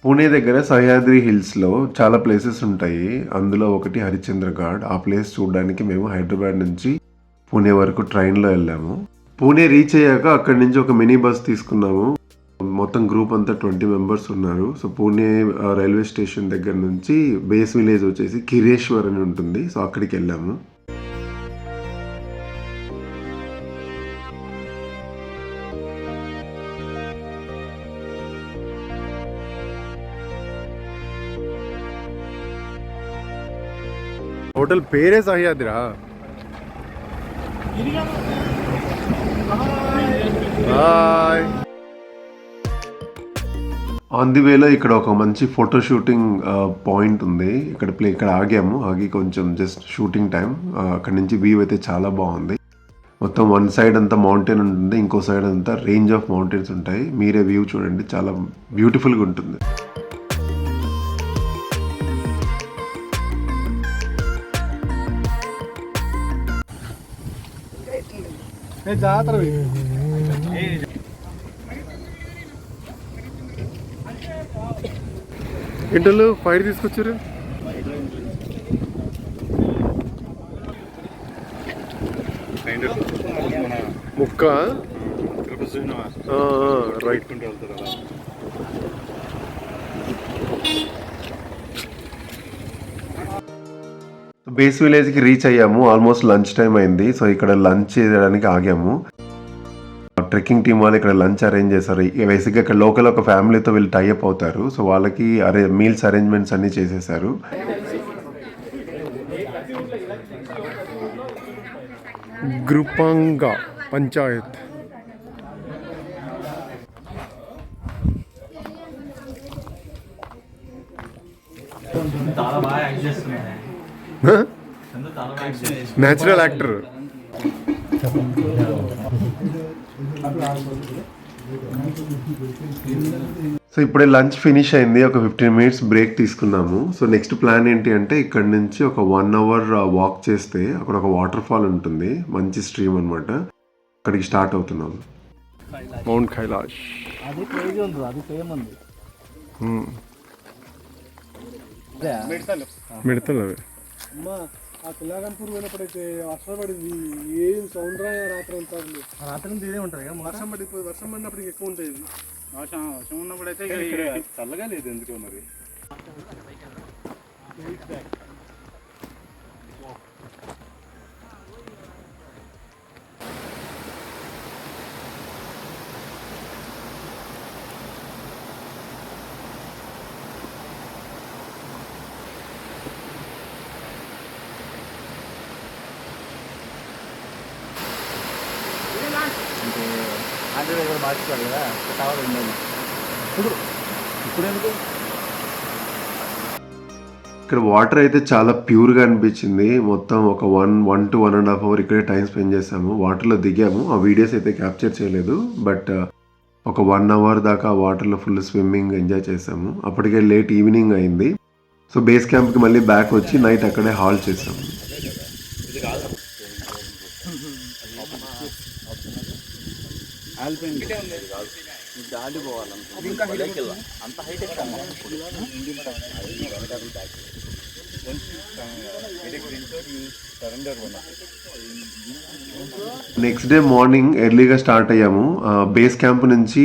పూణే దగ్గర సహ్యాద్రి హిల్స్లో చాలా ప్లేసెస్ ఉంటాయి. అందులో ఒకటి హరిశ్చంద్రఘాట్. ఆ ప్లేస్ చూడడానికి మేము హైదరాబాద్ నుంచి పూణే వరకు ట్రైన్లో వెళ్ళాము. పూణే రీచ్ అయ్యాక అక్కడి నుంచి ఒక మినీ బస్ తీసుకున్నాము. మొత్తం గ్రూప్ అంతా 20 మెంబర్స్ ఉన్నారు. సో పూణే రైల్వే స్టేషన్ దగ్గర నుంచి బేస్ విలేజ్ వచ్చేసి కిరేశ్వర్ అని ఉంటుంది. సో అక్కడికి వెళ్ళాము. హోటల్ పేరే సహ్యాద్రా. బాయ్. ఆన్ ది వేలో ఇక్కడ ఒక మంచి ఫోటో షూటింగ్ పాయింట్ ఉంది. ఇక్కడ ఆగి కొంచెం జస్ట్ షూటింగ్ టైం. అక్కడ నుంచి వ్యూ అయితే చాలా బాగుంది. మొత్తం వన్ సైడ్ అంతా మౌంటైన్ ఉంటుంది, ఇంకో సైడ్ అంతా రేంజ్ ఆఫ్ మౌంటైన్స్ ఉంటాయి. మీరే వ్యూ చూడండి, చాలా బ్యూటిఫుల్గా ఉంటుంది. జాతర ఇంటర్లు ఫైర్ తీసుకొచ్చారు. ముక్క రైట్. బేస్ విలేజ్కి రీచ్ అయ్యాము. ఆల్మోస్ట్ లంచ్ టైం అయింది. సో ఇక్కడ లంచ్ చేయడానికి ఆగాము. ట్రెక్కింగ్ టీం వాళ్ళు ఇక్కడ లంచ్ అరేంజ్ చేశారు. బేసిక్గా ఇక్కడ లోకల్ ఒక ఫ్యామిలీతో వీళ్ళు టైఅప్ అవుతారు. సో వాళ్ళకి మీల్స్ అరేంజ్మెంట్స్ అన్నీ చేసేసారు. గ్రూపాంగా పంచాయత్. Natural actor. సో ఇప్పుడే లంచ్ ఫినిష్ అయింది. ఒక 15 minutes బ్రేక్ తీసుకున్నాము. సో నెక్స్ట్ ప్లాన్ ఏంటి అంటే ఇక్కడ నుంచి ఒక 1 hour వాక్ చేస్తే అక్కడ ఒక వాటర్ ఫాల్ ఉంటుంది, మంచి స్ట్రీమ్ అనమాట. అక్కడికి స్టార్ట్ అవుతున్నాము. మౌంట్ కైలాష్. మిడతలు అవి. ఆ పిల్లగానపూర్ పోయినప్పుడైతే వర్షం పడింది. ఏం సౌండ్ రాత్రి అంతా. రాత్రి ఇదే ఉంటుంది కదా. వర్షం పడినప్పుడు ఎక్కువ ఉంటుంది. వర్షం ఉన్నప్పుడైతే చల్లగా లేదు ఎందుకో మరి. మార్చుకోవాలి కదా టవర్ ఉండేది. ఇప్పుడు ఎందుకు ఇక్కడ వాటర్ అయితే చాలా ప్యూర్గా అనిపించింది. మొత్తం ఒక 1 to 1.5 hours ఇక్కడే టైం స్పెండ్ చేసాము. వాటర్లో దిగాము. ఆ వీడియోస్ అయితే క్యాప్చర్ చేయలేదు, బట్ ఒక 1 hour దాకా వాటర్లో ఫుల్ స్విమ్మింగ్ ఎంజాయ్ చేసాము. అప్పటికే లేట్ ఈవినింగ్ అయింది. సో బేస్ క్యాంప్కి మళ్ళీ బ్యాక్ వచ్చి నైట్ అక్కడే హాల్ చేసాము. నెక్స్ట్ డే మార్నింగ్ ఎర్లీగా స్టార్ట్ అయ్యాము. బేస్ క్యాంప్ నుంచి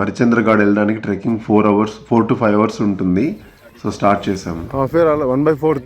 హరిశ్చంద్రఘాట్ వెళ్ళడానికి ట్రెక్కింగ్ 4 to 5 hours ఉంటుంది. సో స్టార్ట్ చేసాము. 1/4.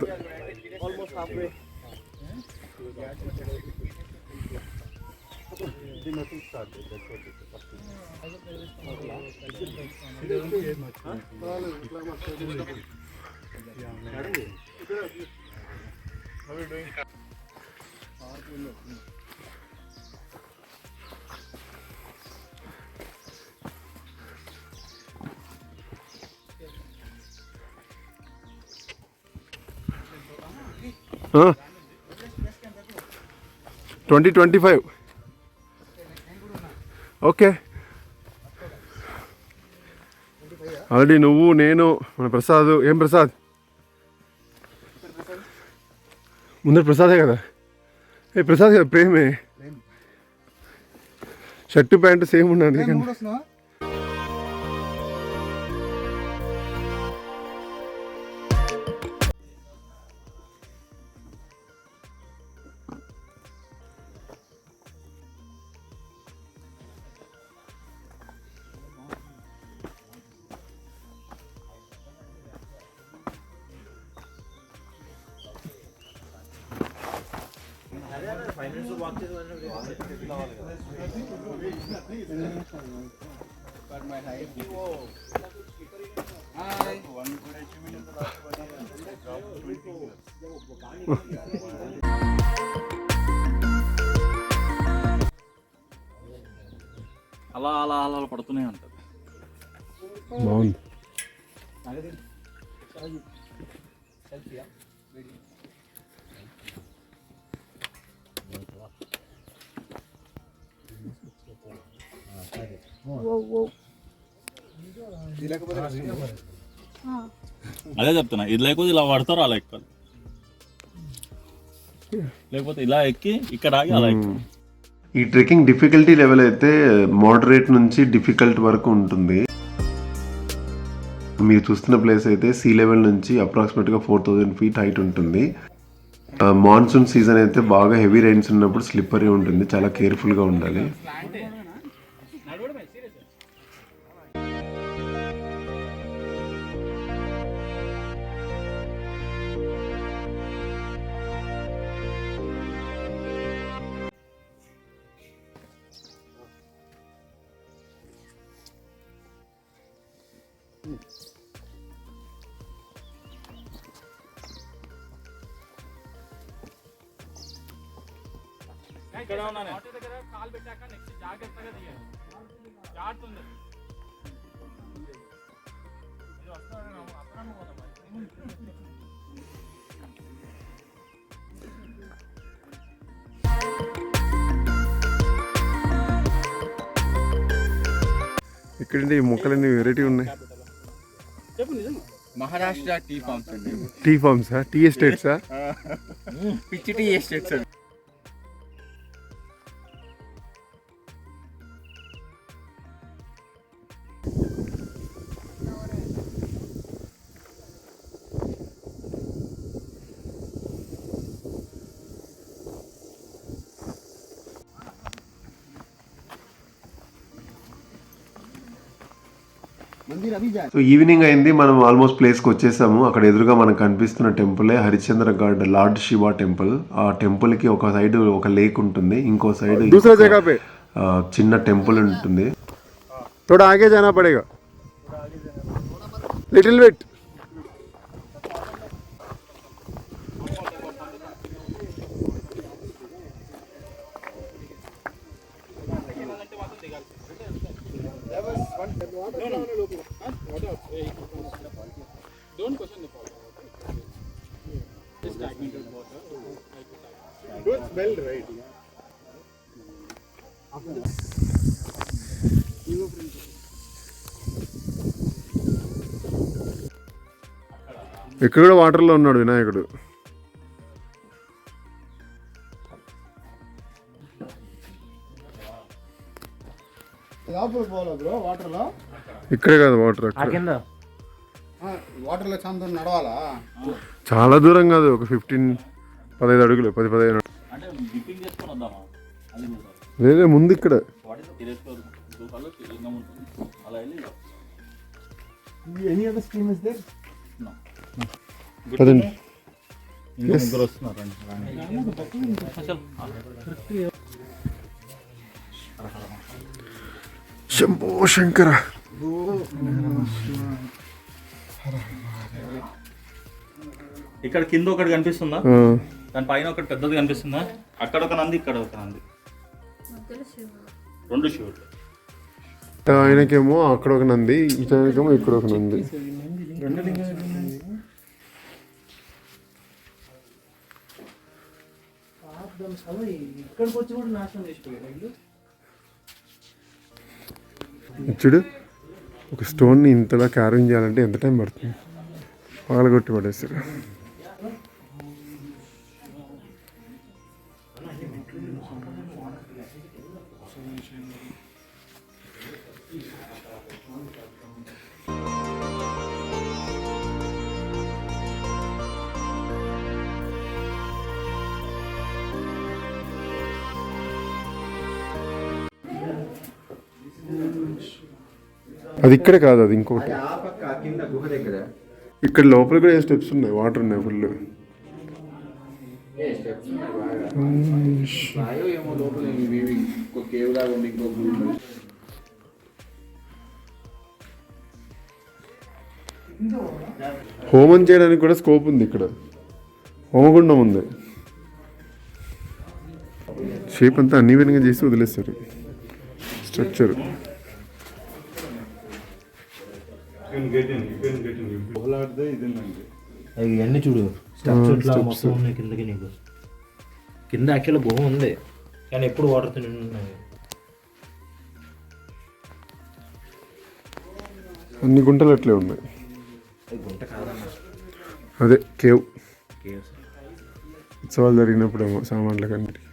Huh? 2025. ఓకే. ఆల్రెడీ నువ్వు, నేను, మన ప్రసాద్. ఏం ప్రసాద్? ముందర ప్రసాదే కదా. ఏ ప్రసాద్ కదా, ప్రేమే. షర్టు ప్యాంటు సేమ్ ఉన్నది. అలా అలా అలా పడుతూనే ఉంటుంది. బాగుంది. అదే చెప్తున్నా, ఇది లేకపోతే ఇలా పడతారు అలా ఎక్కాలి, లేకపోతే ఇలా ఎక్కి ఇక్కడ ఆగి అలా ఎక్కాలి. ఈ ట్రెక్కింగ్ డిఫికల్టీ లెవెల్ అయితే మోడరేట్ నుంచి డిఫికల్ట్ వరకు ఉంటుంది. మీరు చూస్తున్న ప్లేస్ అయితే సీ లెవెల్ నుంచి అప్రాక్సిమేట్గా 4000 ఫీట్ హైట్ ఉంటుంది. మాన్సూన్ సీజన్ అయితే బాగా హెవీ రైన్స్ ఉన్నప్పుడు స్లిప్పరీ ఉంటుంది, చాలా కేర్ఫుల్గా ఉండాలి. ఇక్కడ ఉన్నాను దగ్గర కాల్ పెట్టాక నెక్స్ట్ జాగ్రత్తగా దిగాలి. జాగ్రత్త ఇక్కడ ఈ మొక్కలన్నీ వెరైటీ ఉన్నాయి. మహారాష్ట్ర టీ ఫార్మ్స్ అండి. టీ ఫార్మ్సా? టీ ఎస్టేట్సా? పిచ్చి టీ ఎస్టేట్స్ అండి. సో ఈవినింగ్ అయింది, మనం ఆల్మోస్ట్ ప్లేస్కి వచ్చేసాము. అక్కడ ఎదురుగా మనకు కనిపిస్తున్న టెంపులే హరిశ్చంద్ర ఘాట్ లార్డ్ శివ టెంపుల్. ఆ టెంపుల్కి ఒక సైడ్ ఒక లేక్ ఉంటుంది, ఇంకో సైడ్ చిన్న టెంపుల్ ఉంటుంది. थोड़ा आगे जाना पड़ेगा, little bit. Don't question the water. Just stagnated water. Don't smell right. ఇక్కడ కూడా వాటర్లో ఉన్నాడు వినాయకుడు. ఇక్కడే కాదు వాటర్, వాటర్లో చాలా నడవాలా? చాలా దూరం కాదు, ఒక 15 అడుగులు, 10-15 అంటే డిప్పింగ్ చేసుకొని వద్దామా? అది లేదే ముందు ఇక్కడ అలా వెళ్ళి any other scheme is there? పదండి. ముగ్గురు వస్తున్నారు. శంభో శంకర. ఇక్కడ కింద ఒకటి కనిపిస్తుందా? దాని పైన ఒకటి పెద్దది కనిపిస్తుందా? అక్కడ ఒక నంది, ఇక్కడ ఒక నంది, 2 శివుడు. ఆయనకేమో అక్కడ ఒక నంది, ఇతనికేమో ఇక్కడ ఒక నంది. చూడు, ఒక స్టోన్ని ఇంతలా క్యారింగ్ చేయాలంటే ఎంత టైం పడుతుంది? పగలగొట్టి పడేస్తారు. అది ఇక్కడే కాదు, అది ఇంకోటి. ఇక్కడ లోపల కూడా స్టెప్స్ ఉన్నాయి, వాటర్ ఉన్నాయి ఫుల్. స్టెప్స్ బాగా ఏమో లోపల ఇవి ఇంకో కేవ్ లాగా ఉంది, ఇంకో రూమ్. హోమం చేయడానికి కూడా స్కోప్ ఉంది ఇక్కడ. హోమగుండం ఉంది. షేప్ అంతా అన్ఈవెన్గా చేసి వదిలేస్తారు స్ట్రక్చర్. ఇవన్నీ చూడు స్టెప్స్ ఇట్లా మొత్తం ఉన్నాయి కిందకి. నీకు కింద యాక్చువల్గా గుహ ఉంది కానీ ఎప్పుడు వాటర్తో నిండి ఉన్నాయి. అన్ని గుంటలు అట్లే ఉన్నాయి. అది గుంట కాదన్న, అదే కేవ్. కేవ్స్. ఉత్సవాలు జరిగినప్పుడేమో సామాన్లకు అన్నిటికీ.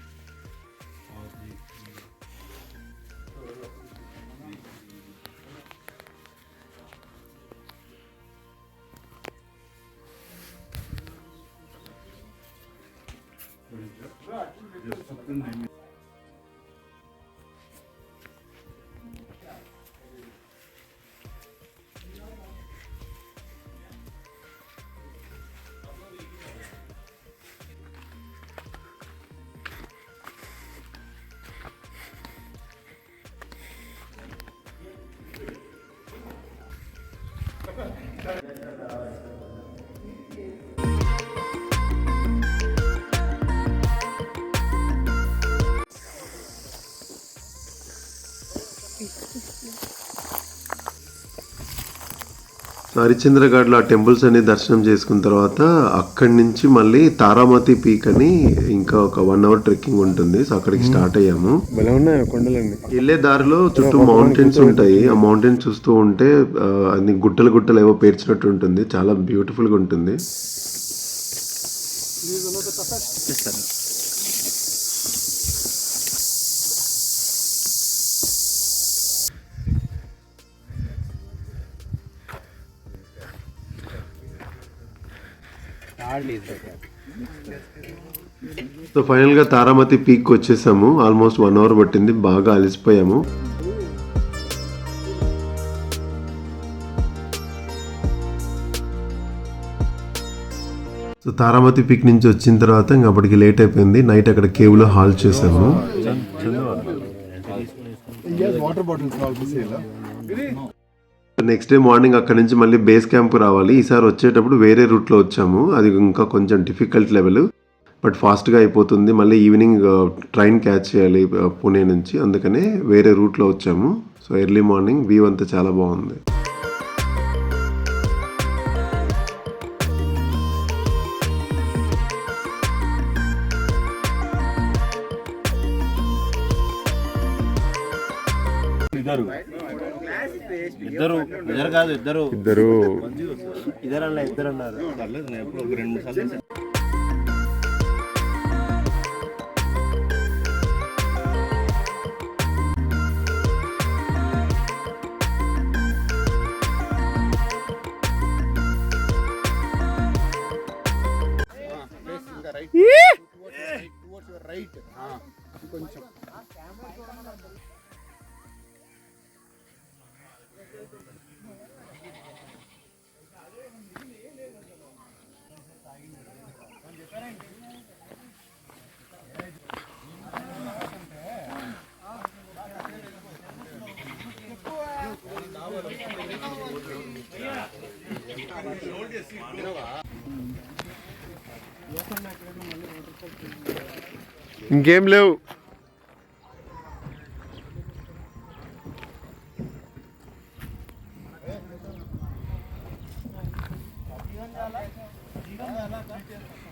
హరిశ్చంద్రఘాట్లో ఆ టెంపుల్స్ అన్ని దర్శనం చేసుకున్న తర్వాత అక్కడి నుంచి మళ్ళీ తారామతి పీక్ అని ఇంకా ఒక 1 hour ట్రెక్కింగ్ ఉంటుంది. సో అక్కడికి స్టార్ట్ అయ్యాము. భలే ఉన్నాయి కొండలన్నీ. వెళ్ళే దారిలో చుట్టూ మౌంటైన్స్ ఉంటాయి. ఆ మౌంటైన్స్ చూస్తూ ఉంటే అది గుట్టలు గుట్టలు ఏవో పేర్చినట్టు ఉంటుంది. చాలా బ్యూటిఫుల్ గా ఉంటుంది. సో ఫైనల్గా తారామతి పీక్ వచ్చేసాము. ఆల్మోస్ట్ 1 hour పట్టింది. బాగా అలసిపోయాము. సో తారామతి పీక్ నుంచి వచ్చిన తర్వాత ఇంకా అప్పటికి లేట్ అయిపోయింది. నైట్ అక్కడ కేవ్లో హాల్ చేసాము. నెక్స్ట్ డే మార్నింగ్ అక్కడ నుంచి మళ్ళీ బేస్ క్యాంప్ రావాలి. ఈసారి వచ్చేటప్పుడు వేరే రూట్లో వచ్చాము. అది ఇంకా కొంచెం డిఫికల్ట్ లెవెల్, బట్ ఫాస్ట్గా అయిపోతుంది. మళ్ళీ ఈవినింగ్ ట్రైన్ క్యాచ్ చేయాలి పూణే నుంచి. అందుకనే వేరే రూట్లో వచ్చాము. సో ఎర్లీ మార్నింగ్ వ్యూ అంతా చాలా బాగుంది. ఇద్దరు ఇద్దరు అన్నారు. పర్లేదు, నేను ఎప్పుడు ఒక 2 సార్లు చేశాను. కొంచెం ఇంకేం లేవు. జీవం